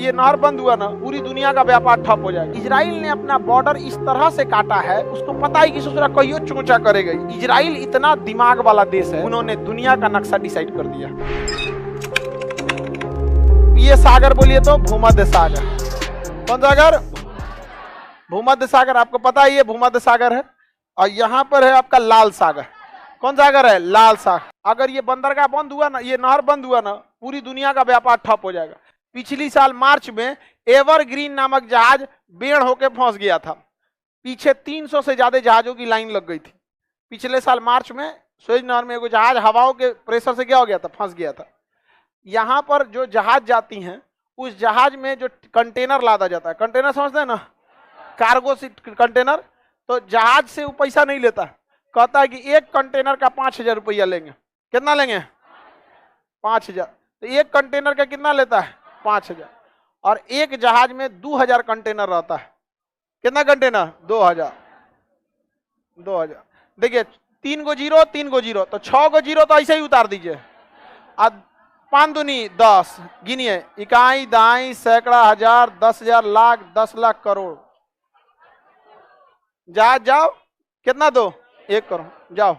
ये नहर बंद हुआ ना, पूरी दुनिया का व्यापार ठप हो जाएगा। इजराइल ने अपना बॉर्डर इस तरह से काटा है, उसको पता ही कि ससुरा कहियो चोंचा करेगा। इजराइल इतना दिमाग वाला देश है, उन्होंने दुनिया का नक्शा डिसाइड कर दिया। ये सागर बोलिए तो भूमध्य सागर। कौन सागर? भूमध्य सागर। आपको पता है ये भूमध्य सागर है, और यहाँ पर है आपका लाल सागर। कौन सागर है? लाल सागर। अगर ये बंदरगाह बंद हुआ ना, ये नहर बंद हुआ ना, पूरी दुनिया का व्यापार ठप हो जाएगा। पिछली साल मार्च में एवरग्रीन नामक जहाज बेड़ होके फंस गया था। पीछे 300 से ज्यादा जहाजों की लाइन लग गई थी। पिछले साल मार्च में सुएज नहर में एक जहाज हवाओं के प्रेशर से क्या हो गया था? फंस गया था। यहाँ पर जो जहाज जाती हैं, उस जहाज में जो कंटेनर लादा जाता है, कंटेनर समझते हैं ना, कार्गो कंटेनर, तो जहाज से वो पैसा नहीं लेता, कहता है कि एक कंटेनर का 5,000 रुपया लेंगे। कितना लेंगे? 5,000। तो एक कंटेनर का कितना लेता है? 5,000। और एक जहाज में 2,000 कंटेनर रहता है। कितना कंटेनर? 2,000। 2,000। देखिए 3 गो जीरो, 3 गो जीरो, तो 6 गो जीरो तो ऐसे ही उतार दीजिए। अब 5 दूनी 10, गिनिए, इकाई दाई सैकड़ा हजार 10,000 लाख 10 लाख करोड़। जाओ कितना दो? 1 करोड़। जाओ।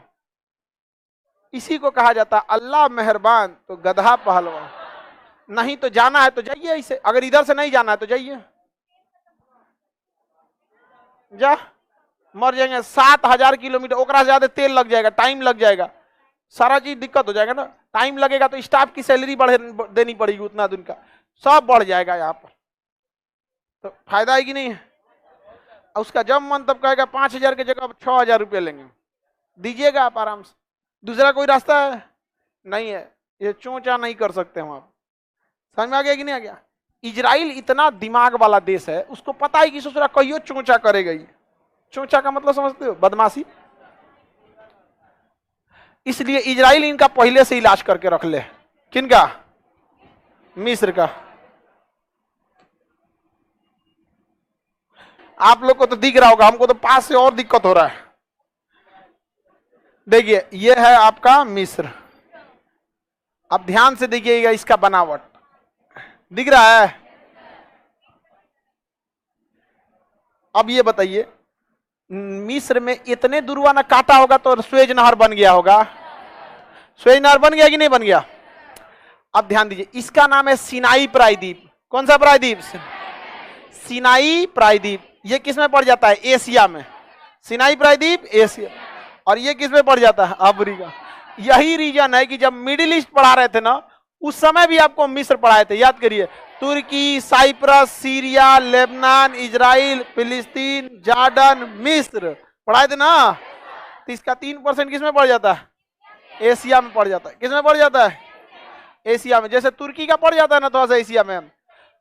इसी को कहा जाता है अल्लाह मेहरबान तो गधा पहलवान। नहीं तो जाना है तो जाइए ऐसे, अगर इधर से नहीं जाना है तो जाइए। जा, मर जाएंगे। 7,000 किलोमीटर, ओकरा से ज्यादा तेल लग जाएगा, टाइम लग जाएगा, सारा चीज दिक्कत हो जाएगा ना। टाइम लगेगा तो स्टाफ की सैलरी बढ़े देनी पड़ेगी, उतना दिन का सब बढ़ जाएगा यहाँ पर, तो फायदा है कि नहीं है? उसका जब मन तब कहेगा 5,000 की जगह 6,000 रुपये लेंगे, दीजिएगा आप आराम से। दूसरा कोई रास्ता है? नहीं है। ये चोंचा नहीं कर सकते हम। आप समझ में आ गया कि नहीं आ गया? इजराइल इतना दिमाग वाला देश है, उसको पता है कि ससुरा कहियो चोंचा करेगा। ही चोंचा का मतलब समझते हो? बदमाशी। इसलिए इजराइल इनका पहले से इलाज करके रख ले। किनका? मिस्र का। आप लोग को तो दिख रहा होगा, हमको तो पास से और दिक्कत हो रहा है। देखिए ये है आपका मिस्र। अब ध्यान से देखिएगा इसका बनावट, दिख रहा है? अब ये बताइए, मिस्र में इतने दुर्वा ना काटा होगा तो सुएज नहर बन गया होगा। सुएज नहर बन गया कि नहीं बन गया? अब ध्यान दीजिए, इसका नाम है सिनाई प्रायद्वीप। कौन सा प्रायद्वीप? सिनाई प्रायद्वीप। ये किस में पड़ जाता है? एशिया में। सिनाई प्रायद्वीप एशिया। और ये किस में पड़ जाता है? अफ्रीका। यही रीजन है कि जब मिडिल ईस्ट पढ़ा रहे थे ना, उस समय भी आपको मिस्र पढ़ाए थे, याद करिए। तुर्की, साइप्रस, सीरिया, लेबनान, इजराइल, फिलिस्तीन, जॉर्डन, मिस्र पढ़ाए थे ना। तो इसका 3% किस में पड़ जाता है? एशिया में पड़ जाता है। किस में पड़ जाता है? एशिया में। जैसे तुर्की का पड़ जाता है ना थोड़ा सा एशिया में।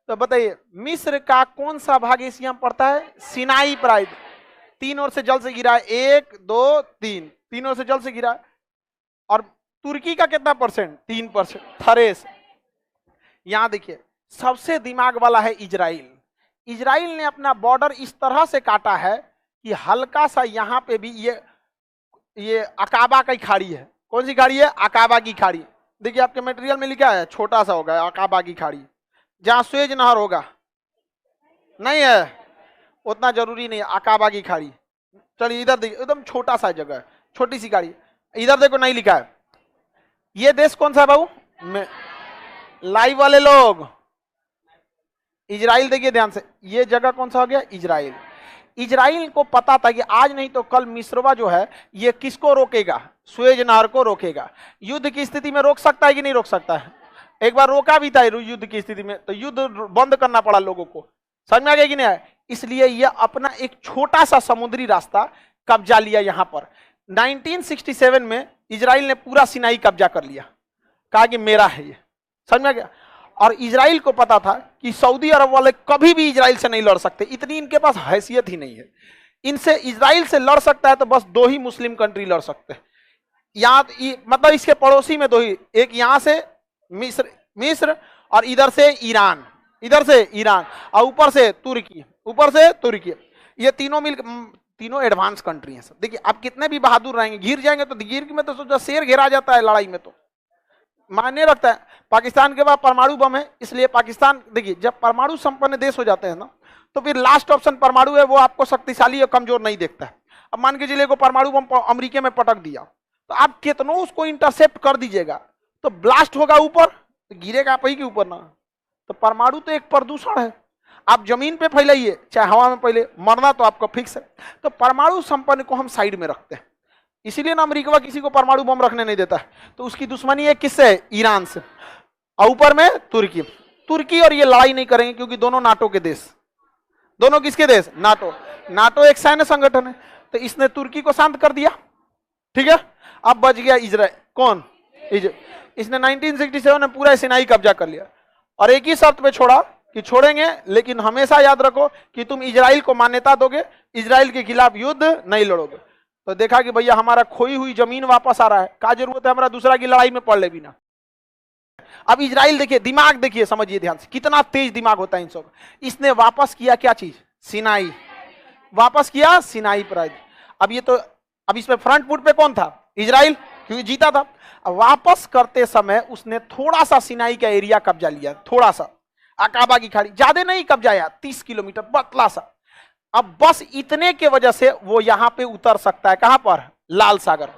तो बताइए मिस्र का कौन सा भाग एशिया में पड़ता है? सिनाई प्रायद्वीप। 3 ओर से जल से गिरा है, 1 2 3, 3 ओर से जल से गिरा है। और तुर्की का कितना परसेंट? 3%। थरेस। यहां देखिए सबसे दिमाग वाला है इजराइल। इजराइल ने अपना बॉर्डर इस तरह से काटा है कि हल्का सा यहां पे भी ये अकाबा की खाड़ी है। कौन सी खाड़ी है? अकाबा की खाड़ी। देखिए आपके मटेरियल में लिखा है, छोटा सा होगा अकाबा की खाड़ी। जहां सुएज नहर होगा नहीं है, उतना जरूरी नहीं है, अकाबा की खाड़ी। चलिए इधर देखिए, एकदम छोटा सा जगह है, छोटी सी खाड़ी। इधर देखो नहीं लिखा है। ये देश कौन सा है बाबू? लाइव वाले लोग, इजराइल। देखिए ध्यान से, ये जगह कौन सा हो गया? इजराइल। इजराइल को पता था कि आज नहीं तो कल मिस्रवा जो है ये किसको रोकेगा? सुएज नहर को रोकेगा। युद्ध की स्थिति में रोक सकता है कि नहीं रोक सकता है? एक बार रोका भी था युद्ध की स्थिति में, तो युद्ध बंद करना पड़ा लोगों को। समझ में आ गया कि नहीं? इसलिए यह अपना एक छोटा सा समुद्री रास्ता कब्जा लिया। यहां पर 1967 में इजराइल ने पूरा सिनाई कब्जा कर लिया, कहा कि मेरा है ये। समझ में आ गया? और इजराइल को पता था कि सऊदी अरब वाले कभी भी इजराइल से नहीं लड़ सकते, इतनी इनके पास हैसियत ही नहीं है। इनसे इजराइल से लड़ सकता है तो बस 2 ही मुस्लिम कंट्री लड़ सकते हैं। मतलब इसके पड़ोसी में 2 ही, एक यहां से मिस्र और इधर से ईरान, इधर से ईरान, और ऊपर से तुर्की, ऊपर से तुर्की। ये तीनों एडवांस कंट्री हैं सब। देखिए आप कितने भी बहादुर रहेंगे, घिर जाएंगे तो गिर में तो सोचा शेर घेरा जाता है लड़ाई में। तो मायने रखता है। पाकिस्तान के पास परमाणु बम है, इसलिए पाकिस्तान, देखिए जब परमाणु संपन्न देश हो जाते हैं ना, तो फिर लास्ट ऑप्शन परमाणु है, वो आपको शक्तिशाली या कमजोर नहीं देखता है। अब मान के चलिए को परमाणु बम अमेरिका में पटक दिया, तो आप कितनों उसको इंटरसेप्ट कर दीजिएगा, तो ब्लास्ट होगा ऊपर, तो गिरेगा आप ही के ऊपर ना। तो परमाणु तो एक प्रदूषण है, आप जमीन पे फैलाइए चाहे हवा में फैले, मरना तो आपको फिक्स है। तो परमाणु संपन्न को हम साइड में रखते हैं, इसीलिए ना अमेरिका किसी को परमाणु बम रखने नहीं देता है। तो उसकी दुश्मनी है किससे? ईरान से, और ऊपर में तुर्की। तुर्की और ये लड़ाई नहीं करेंगे क्योंकि दोनों नाटो के देश। दोनों किसके देश? नाटो। नाटो एक सैन्य संगठन है, तो इसने तुर्की को शांत कर दिया, ठीक है। अब बच गया इजराइल। कौन? इसने 1967 में पूरा सिनाई कब्जा कर लिया, और एक ही शर्त पे छोड़ा कि छोड़ेंगे, लेकिन हमेशा याद रखो कि तुम इजराइल को मान्यता दोगे, इजराइल के खिलाफ युद्ध नहीं लड़ोगे। तो देखा कि भैया हमारा खोई हुई जमीन वापस आ रहा है, क्या जरूरत है हमारा दूसरा की लड़ाई में पड़ ले बिना। अब इजराइल देखिए, दिमाग देखिए, समझिए ध्यान से, कितना तेज दिमाग होता है इन सब। इसने वापस किया क्या चीज? सिनाई। वापस किया सिनाई प्राइज। अब ये तो, अब इसमें फ्रंट फुट पे कौन था? इजराइल, क्योंकि जीता था। अब वापस करते समय उसने थोड़ा सा सिनाई का एरिया कब्जा लिया, थोड़ा सा, अकाबा की खाड़ी, ज्यादा नहीं कब्जाया, 30 किलोमीटर पतला सा। अब बस इतने के वजह से वो यहां पे उतर सकता है, कहां पर? लाल सागर।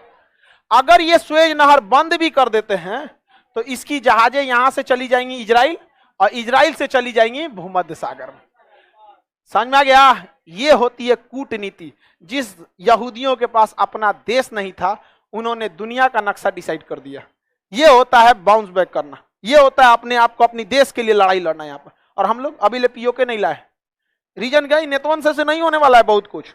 अगर ये सुएज नहर बंद भी कर देते हैं तो इसकी जहाजें यहां से चली जाएंगी इजराइल, और इजराइल से चली जाएंगी भूमध्य सागर में। समझ में आ गया? ये होती है कूटनीति। जिस यहूदियों के पास अपना देश नहीं था, उन्होंने दुनिया का नक्शा डिसाइड कर दिया। ये होता है बाउंस बैक करना, ये होता है अपने आप को, अपनी देश के लिए लड़ाई लड़ना यहाँ पर। और हम लोग अभी ले पीओके नहीं लाए। रीजन क्या है? नेतवंश से नहीं होने वाला है बहुत कुछ।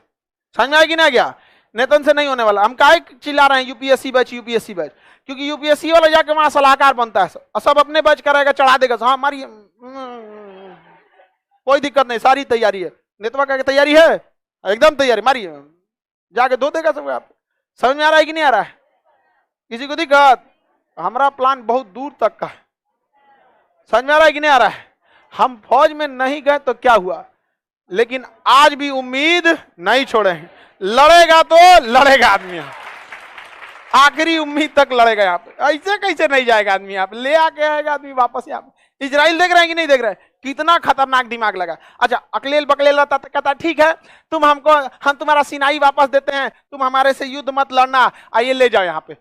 समझ में आएगी ना? क्या नेतन से नहीं होने वाला? हम काहे चिल्ला रहे हैं यूपीएससी बैच, यूपीएससी बैच? क्योंकि यूपीएससी वाला जाके वहां सलाहकार बनता है, सब अपने बैच कराएगा, चढ़ा देगा। हाँ मारिए, कोई दिक्कत नहीं, सारी तैयारी है। नेतवा का तैयारी है, एकदम तैयारी, मारिए, जाके धो देगा सब। आप समझ में आ रहा है कि नहीं आ रहा है? किसी को दिक्कत? हमारा प्लान बहुत दूर तक का है। समझ में आ रहा है कि नहीं आ रहा है? हम फौज में नहीं गए तो क्या हुआ, लेकिन आज भी उम्मीद नहीं छोड़े हैं। लड़ेगा तो लड़ेगा आदमी, आखिरी उम्मीद तक लड़ेगा यहाँ पे। ऐसे कैसे नहीं जाएगा आदमी? यहाँ पे ले आके आएगा आदमी वापस। यहाँ पे इजराइल देख रहे हैं कि नहीं देख रहे हैं? कितना खतरनाक दिमाग लगा। अच्छा, अकलेल बकलेल रहता तो कहता ठीक है, तुम हमको, हम तुम्हारा सिनाई वापस देते हैं, तुम हमारे से युद्ध मत लड़ना, आइए ले जाओ। यहाँ पे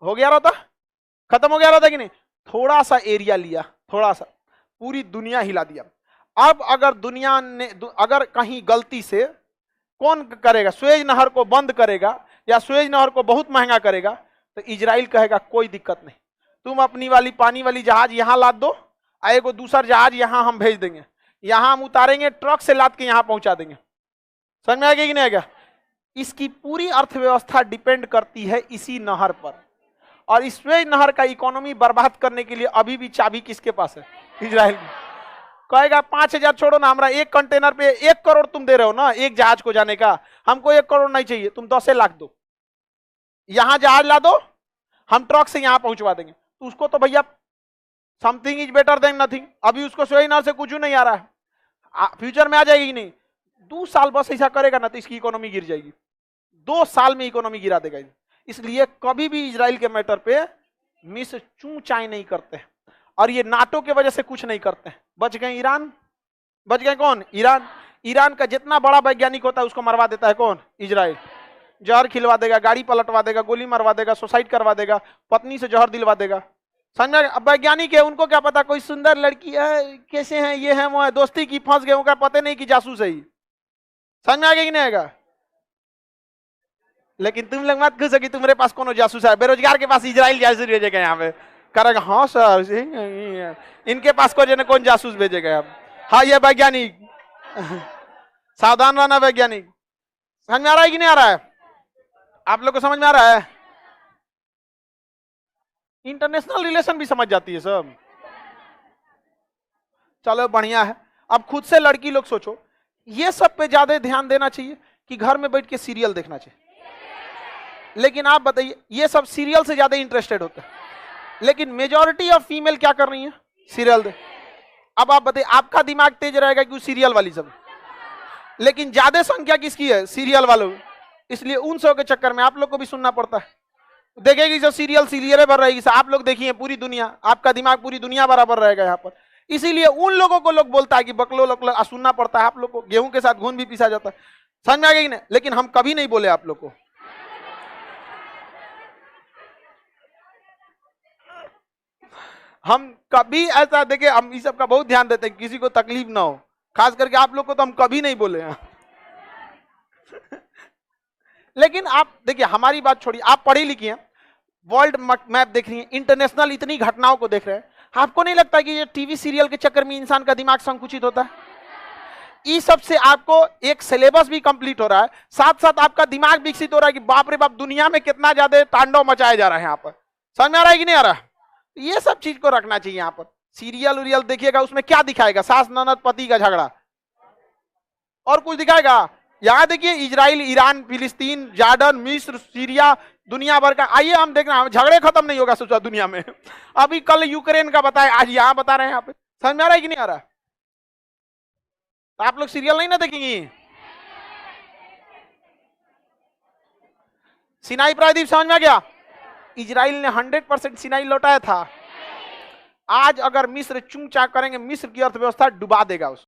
हो गया रहता, खत्म हो गया रहता कि नहीं? थोड़ा सा एरिया लिया, थोड़ा सा, पूरी दुनिया हिला दिया। अब अगर दुनिया ने, अगर कहीं गलती से, कौन करेगा? सुएज नहर को बंद करेगा या सुएज नहर को बहुत महंगा करेगा, तो इजराइल कहेगा कोई दिक्कत नहीं, तुम अपनी वाली पानी वाली जहाज यहां लाद दो, आएगो दूसरा जहाज यहां हम भेज देंगे, यहां हम उतारेंगे, ट्रक से लाद के यहां पहुंचा देंगे। समझ में आएगा कि नहीं आएगा? इसकी पूरी अर्थव्यवस्था डिपेंड करती है इसी नहर पर, और इस सुएज नहर का इकोनॉमी बर्बाद करने के लिए अभी भी चाबी किसके पास है? इजराइल की। कहेगा 5,000 छोड़ो ना, हमारा एक कंटेनर पे 1 करोड़ तुम दे रहे हो ना एक जहाज को जाने का, हमको 1 करोड़ नहीं चाहिए, तुम 10 लाख दो, यहां जहाज ला दो, हम ट्रक से यहां पहुंचवा देंगे। तो उसको तो भैया something is better than nothing, अभी उसको सुएज नहर से कुछ नहीं आ रहा है, फ्यूचर में आ जाएगी कि नहीं? 2 साल बस ऐसा करेगा ना तो इसकी इकोनॉमी गिर जाएगी, 2 साल में इकोनॉमी गिरा देगा। इसलिए कभी भी इजराइल के मैटर पे मिस चू चाय नहीं करते, और ये नाटो के वजह से कुछ नहीं करते। बच गए ईरान, बच गए कौन? ईरान। ईरान का जितना बड़ा वैज्ञानिक होता है उसको मरवा देता है कौन? इजराइल। जहर खिलवा देगा, गाड़ी पलटवा देगा, गोली मरवा देगा, सुसाइड करवा देगा, पत्नी से जहर दिलवा देगा। समझ में? अब वैज्ञानिक है, उनको क्या पता कोई सुंदर लड़की है, कैसे है, ये है वो है, दोस्ती की, फंस गए, उनका पता नहीं कि जासूस है। समझ में आ गया कि नहीं आएगा? लेकिन तुम लोग मत खुश हो कि तुम्हारे पास कौन जासूस है, बेरोजगार के पास इजराइल जासूस भेजेगा यहाँ पे, करेगा हाँ सर, इनके पास कौन जासूस भेजेगा अब? हाँ ये वैज्ञानिक, सावधान रहना वैज्ञानिक। समझ में आ रहा है कि नहीं आ रहा है? आप लोग को समझ में आ रहा है? इंटरनेशनल रिलेशन भी समझ जाती है सब। चलो बढ़िया है। अब खुद से लड़की लोग सोचो, ये सब पे ज्यादा ध्यान देना चाहिए कि घर में बैठ के सीरियल देखना चाहिए? लेकिन आप बताइए, ये सब सीरियल से ज्यादा इंटरेस्टेड होते हैं, लेकिन मेजॉरिटी ऑफ फीमेल क्या कर रही है? सीरियल दे। अब आप बताइए, आपका दिमाग तेज रहेगा कि सीरियल वाली सब, लेकिन ज्यादा संख्या किसकी है? सीरियल वालों। इसलिए उन सब के चक्कर में आप लोग को भी सुनना पड़ता है। देखेगी जो सीरियल सीरियल भर रहेगी। आप लोग देखिए पूरी दुनिया, आपका दिमाग पूरी दुनिया बराबर रहेगा यहाँ पर। इसीलिए उन लोगों को लोग बोलता है कि बकलो लोग सुनना पड़ता है। आप लोग को गेहूं के साथ घून भी पीसा जाता है, समझ में आ गई ना? लेकिन हम कभी नहीं बोले आप लोग को। हम कभी ऐसा देखे, हम इस सब का बहुत ध्यान देते हैं, किसी को तकलीफ ना हो, खास करके आप लोग को तो हम कभी नहीं बोले हैं। लेकिन आप देखिए, हमारी बात छोड़िए, आप पढ़ी लिखी हैं, वर्ल्ड मैप देख रही हैं, इंटरनेशनल इतनी घटनाओं को देख रहे हैं, आपको नहीं लगता कि ये टीवी सीरियल के चक्कर में इंसान का दिमाग संकुचित होता है? इस सब से आपको एक सिलेबस भी कंप्लीट हो रहा है, साथ साथ आपका दिमाग विकसित हो रहा है कि बाप रे बाप दुनिया में कितना ज्यादा तांडव मचाया जा रहा है यहाँ पर। समझ में आ रहा है कि नहीं आ रहा? ये सब चीज को रखना चाहिए यहाँ पर। सीरियल उरियल देखिएगा, उसमें क्या दिखाएगा? सास ननद पति का झगड़ा, और कुछ दिखाएगा? यहाँ देखिए, इजराइल, ईरान, फिलिस्तीन, जॉर्डन, मिस्र, सीरिया, दुनिया भर का। आइए हम देख रहे हैं, झगड़े खत्म नहीं होगा सोचा दुनिया में। अभी कल यूक्रेन का बताए, आज यहाँ बता रहे हैं यहाँ पे। समझ में आ रहा है कि नहीं आ रहा? तो आप लोग सीरियल नहीं ना देखेंगे? सिनाई प्रायद्वीप समझ में आ गया? इजराइल ने 100% सिनाई लौटाया था। आज अगर मिस्र चूं चाक करेंगे, मिस्र की अर्थव्यवस्था डुबा देगा उसको।